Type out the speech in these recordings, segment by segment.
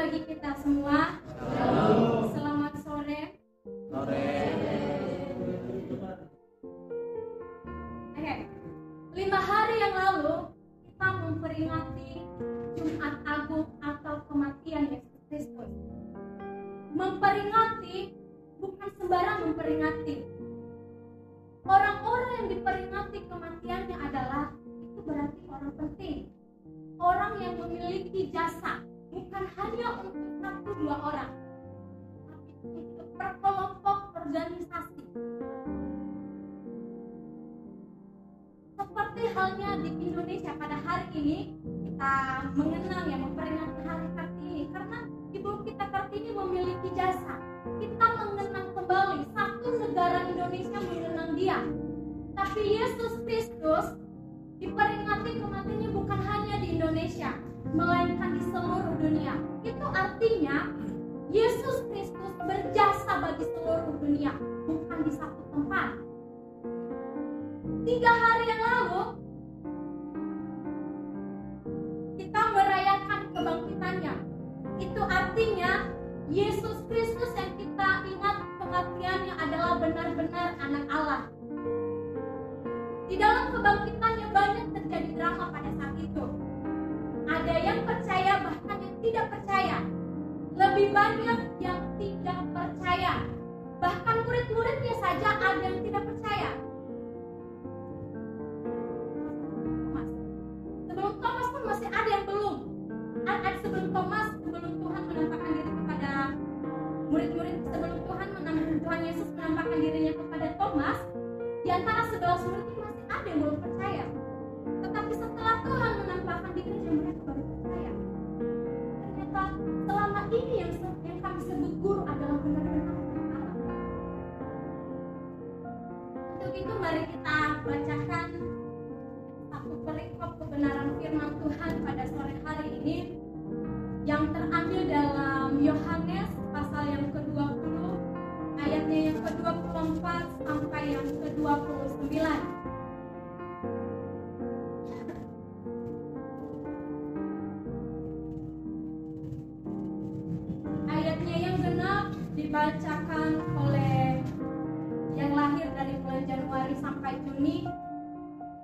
bagi kita semua. Selamat sore. Oke. 5 hari yang lalu kita memperingati Jumat Agung atau kematian Yesus Kristus. Memperingati bukan sembarang memperingati. Orang-orang yang diperingati kematiannya adalah itu berarti orang penting, orang yang memiliki jasa, bukan hanya untuk 1-2 orang, tapi untuk berkelompok organisasi. Seperti halnya di Indonesia pada hari ini kita mengenang yang memperingati hari Kartini, karena Ibu kita Kartini memiliki jasa. Kita mengenang kembali satu negara Indonesia mengenang dia, tapi Yesus Kristus diperingati kematiannya bukan hanya di Indonesia, melainkan di seluruh dunia. Itu artinya Yesus Kristus berjasa bagi seluruh dunia, bukan di satu tempat. 3 hari yang lalu kita merayakan kebangkitannya. Itu artinya Yesus Kristus yang kita ingat kematiannya adalah benar-benar anak Allah. Di dalam kebangkitannya banyak terjadi drama pada saat itu. Ada yang percaya, bahkan yang tidak percaya. Lebih banyak yang tidak percaya. Bahkan murid-muridnya saja ada yang tidak percaya. Sebelum Thomas pun masih ada yang belum. Sebelum Tuhan menampakkan diri kepada murid-murid, sebelum Tuhan Yesus menampakkan dirinya kepada Thomas, di antara 11 murid itu masih ada yang belum percaya. Tetapi setelah Tuhan menampakkan dirinya, mereka baru percaya. Ternyata selama ini yang kami sebut guru adalah benar-benar Allah. Untuk itu mari kita bacakan satu perikop kebenaran firman Tuhan pada sore hari ini yang terambil dalam Yohanes pasal yang ke-20, ayatnya yang ke-24 sampai yang ke-29. Ayatnya yang genap dibacakan oleh yang lahir dari bulan Januari sampai Juni.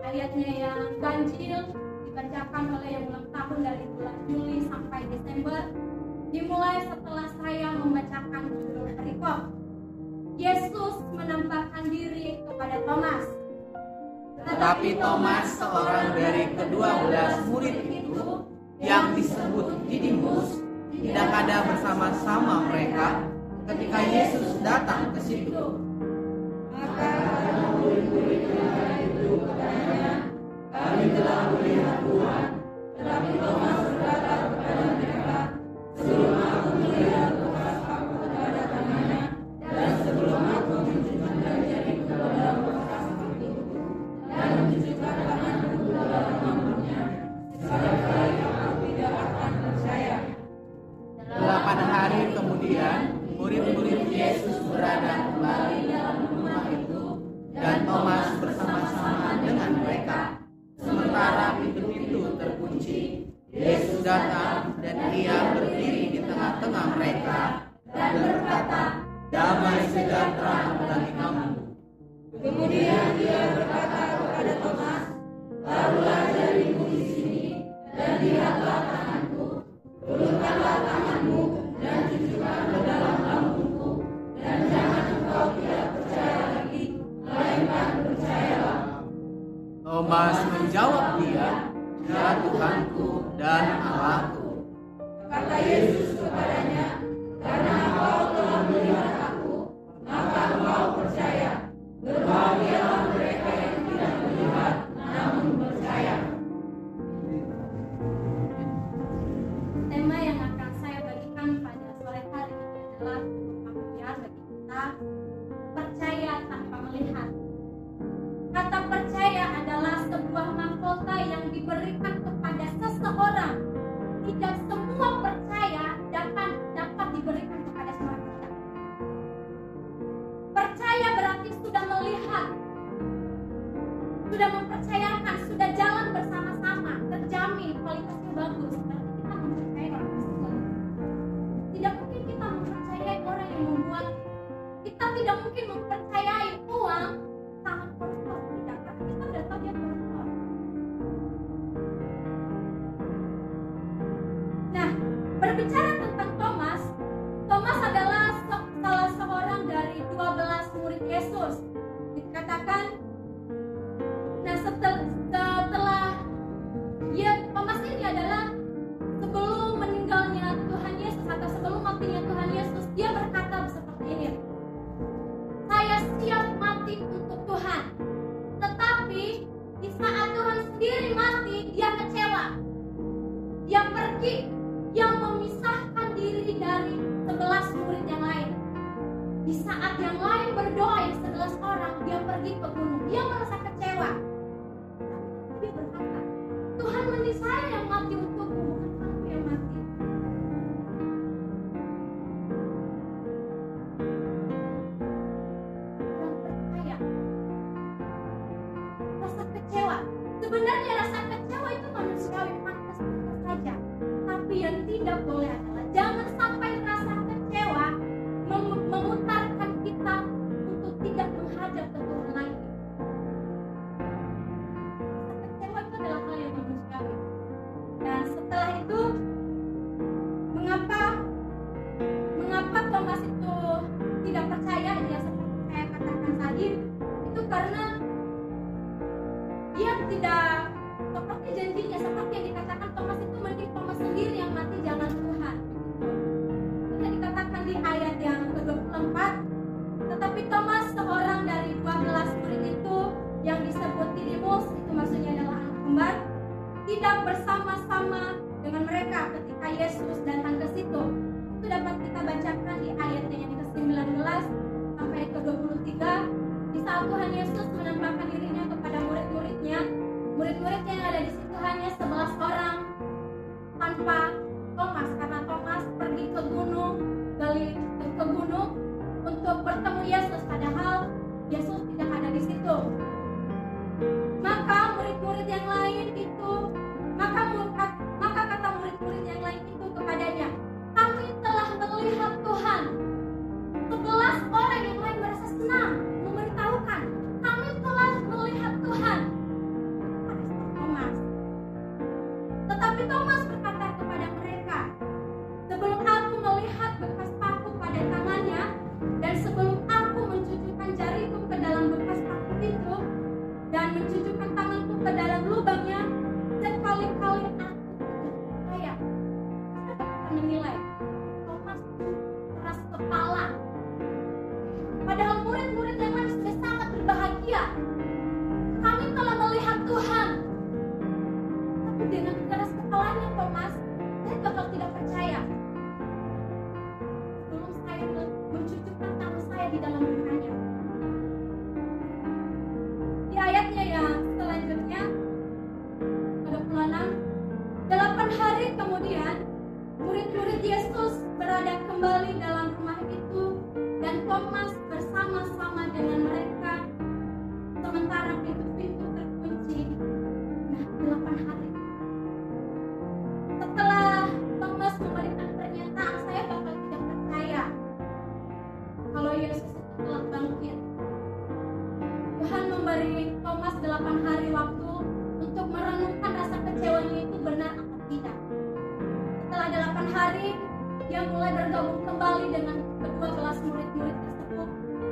Ayatnya yang ganjil dibacakan oleh yang ulang tahun dari bulan Juli sampai Desember. Dimulai setelah saya membacakan judul perikop. Yesus menampakkan diri kepada Thomas. Tetapi Thomas, seorang dari ke-12 murid itu, yang disebut Didimus, tidak ada bersama-sama mereka ketika Yesus datang ke situ. Maka murid-muridnya itu katanya, kami telah melihat Tuhan. Tetapi Thomas berkata kepada mereka, sebelum aku melihat bekas aku kepada tangannya, dan sebelum aku menunjukkan jari ke dalam bekas itu, dan menunjukkan tanganku ke dalam lambungnya, sekali-kali aku tidak akan percaya. 8 hari kemudian, murid-murid Yesus berada kembali dalam rumah itu, dan Thomas bersama-sama dengan mereka. Sementara pintu-pintu terkunci, Yesus datang dan Ia berdiri di tengah-tengah mereka dan berkata, "Damai sejahtera bagi kamu." Kemudian Dia berkata kepada Thomas, "Taruhlah jarimu di sini, dan lihatlah tanganku. Ulurkanlah tanganmu dan tunjukkan ke dalam lambungku, dan jangan engkau tidak percaya lagi, melainkan percayalah." Thomas menjawab dia, "Ya Tuhanku dan Allahku." Kata Yesus kepadanya, "Karena engkau telah melihat aku, maka engkau percaya. Berbahagialah mereka yang tidak melihat, namun percaya." Tema yang akan saya bagikan pada sore hari ini adalah pengertian bagi kita percaya tanpa melihat. Kata percaya adalah sebuah mahkota yang diberikan kepada seseorang. Tidak semua percaya dapat diberikan kepada semua kita. Percaya berarti sudah melihat, sudah mempercayakan, sudah jalan bersama-sama, terjamin kualitasnya bagus. Berarti kita mempercayai orang tersebut. mungkin mempercayai uang sangat kotor, tidak, karena kita sudah tahu dia kotor. Nah, berbicara tentang Thomas, Thomas adalah salah seorang dari 12 murid Yesus. Dikatakan, nah setelah Thomas ini adalah sebelum meninggalnya Tuhan Yesus atau sebelum matinya Tuhan Yesus, dia berkata seperti ini, saya siap mati untuk Tuhan. Tetapi di saat Tuhan sendiri mati, dia kecewa. Dia pergi, yang memisahkan diri dari 11 murid yang lain. Di saat yang lain berdoa, yang 11 orang, dia pergi ke gunung. Dia merasa kecewa. Dia berkata, Tuhan, mending saya yang mati untukmu, bukan aku yang mati. Orang percaya, rasa kecewa. Sebenarnya rasa kecewa itu manusiawi, pantas saja. Tapi yang tidak boleh adalah jangan sampai rasa kecewa memutarkan kita untuk tidak menghadap ke Tuhan lagi. Rasa kecewa itu adalah hal yang manusiawi. Dan setelah itu, mengapa Thomas itu tidak percaya? Dia seperti saya katakan tadi, itu karena dia tidak seperti janjinya, seperti yang dikatakan Thomas itu, mending Thomas sendiri yang mati, jangan Tuhan. Itu dikatakan di ayat yang ke-24. Tetapi Thomas, seorang dari 12 murid itu yang disebut Didimus, itu maksudnya adalah anak kembar, tidak bersama-sama dengan mereka ketika Yesus datang ke situ. Itu dapat kita bacakan di ayatnya yang ke-19 sampai ke-23. Di saat Tuhan Yesus menampakkan dirinya kepada murid-muridnya, murid-murid yang ada di situ hanya 11 orang tanpa Thomas, karena Thomas pergi ke gunung untuk bertemu Yesus, padahal Yesus tidak ada di situ. Maka murid-murid yang lain itu, maka kata murid-murid yang lain itu kepadanya, kami telah melihat Tuhan. 11 orang yang lain merasa senang memberitahukan, kami telah melihat Tuhan. Thomas. Tetapi Thomas berkata kepada mereka, sebelum aku melihat bekas paku pada tangannya, dan sebelum aku mencucukkan jariku ke dalam bekas paku itu, dan mencucukkan tanganku ke dalam lubangnya, sekali-kali aku tidak percaya. Siapa kita menilai? Thomas keras kepala. Padahal murid-murid yang lain sudah sangat berbahagia. Kami telah melihat Tuhan. Tapi dengan keras kepalanya Thomas, saya bakal tidak percaya. Sebelum saya mencucukkan tangan saya di dalam lubangnya. Di ayatnya yang selanjutnya, 26, 8 hari kemudian, murid-murid Yesus berada kembali dalam rumah itu, dan Thomas bersama-sama dengan mereka, sementara pintu-pintu terkunci. Nah, 8 hari. Setelah Thomas memberikan pernyataan, saya bakal tidak percaya kalau Yesus itu telah bangkit. Tuhan memberi Thomas 8 hari waktu untuk merenungkan rasa kecewanya itu benar atau tidak. Setelah 8 hari, dia mulai bergabung kembali dengan ke-12 murid-murid tersebut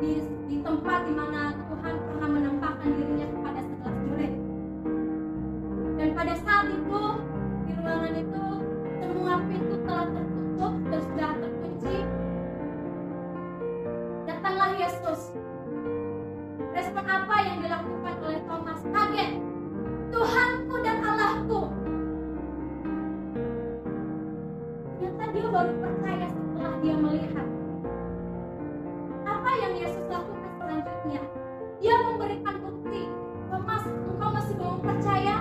di tempat di mana Tuhan pernah menampakkan dirinya kepada 11 murid. Dan pada saat itu, di ruangan itu, semua pintu telah tertutup dan sudah terkunci. Datanglah Yesus. Respon apa yang dilakukan oleh Thomas? Kaget. Tuhanku dan Allahku. Ternyata dia baru percaya setelah dia melihat. Apa yang Yesus lakukan selanjutnya? Dia memberikan bukti. Thomas, engkau masih belum percaya?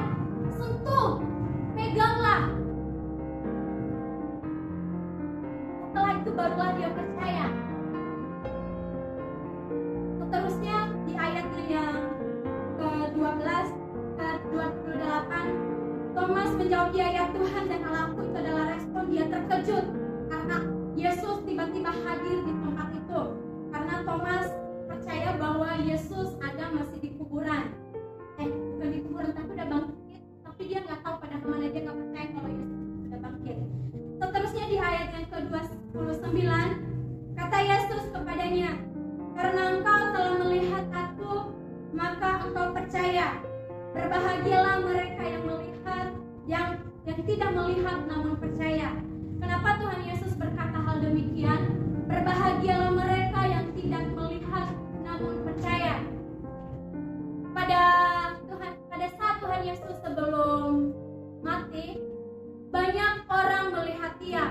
Sentuh, peganglah. Setelah itu barulah dia percaya. Seterusnya di ayatnya yang ke-12 ke 28, Thomas menjawab, dia ya Tuhan dan Allahku. Itu adalah respon dia terkejut karena Yesus tiba-tiba hadir di tempat itu. Karena Thomas percaya bahwa Yesus ada masih di kuburan. Bukan di kuburan, tapi udah bangkit. Tapi dia nggak tahu pada kemana, dia nggak percaya kalau Yesus sudah bangkit. Seterusnya di ayat yang ke-29, kata Yesus kepadanya, karena engkau telah melihat aku, maka engkau percaya. Berbahagialah mereka yang melihat, yang tidak melihat namun percaya. Kenapa Tuhan Yesus berkata hal demikian? Berbahagialah mereka yang tidak melihat namun percaya. Pada saat Tuhan Yesus sebelum mati, banyak orang melihat dia.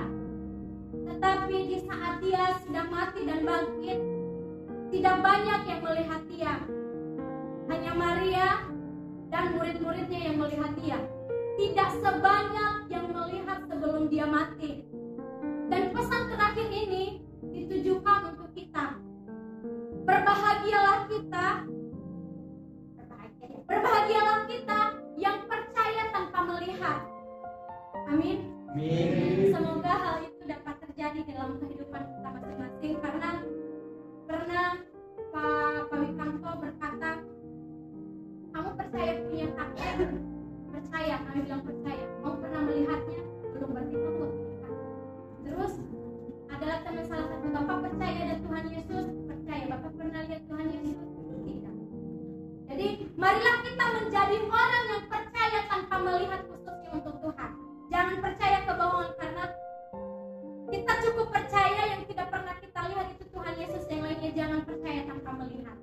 Tetapi di saat dia sudah mati dan bangkit, tidak banyak yang melihat dia. Hanya Maria dan murid-muridnya yang melihat dia. Tidak sebanyak yang melihat sebelum dia mati. Dan pesan terakhir ini ditujukan untuk kita. Berbahagialah kita yang percaya tanpa melihat. Amin. Semoga hal itu dapat terjadi dalam kehidupan kita masing-masing, karena pernah Pak Wikanto berkata, kamu percaya punya takdir? Percaya, kami bilang percaya. Kamu pernah melihatnya? Belum, berarti kamu percaya. Terus adalah teman salah satu, Bapak percaya ada Tuhan Yesus? Percaya. Bapak pernah lihat Tuhan Yesus? Tidak. Jadi marilah kita menjadi orang yang percaya tanpa melihat, khususnya untuk Tuhan. Jangan percaya kebohongan, karena kita cukup percaya yang tidak pernah kita lihat itu Tuhan Yesus. Yang lainnya jangan percaya tanpa melihat.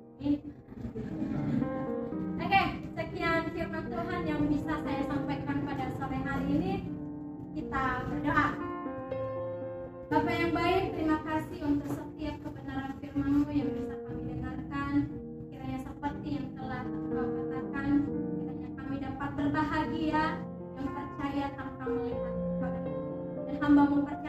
Oke, sekian firman Tuhan yang bisa saya sampaikan pada sore hari ini. Kita berdoa. Bapa yang baik, terima kasih untuk setiap kebenaran firman-Mu yang bisa kami dengarkan. Kiranya seperti yang telah Engkau katakan, kiranya kami dapat berbahagia yang percaya tanpa melihat. Dan hamba-Mu percaya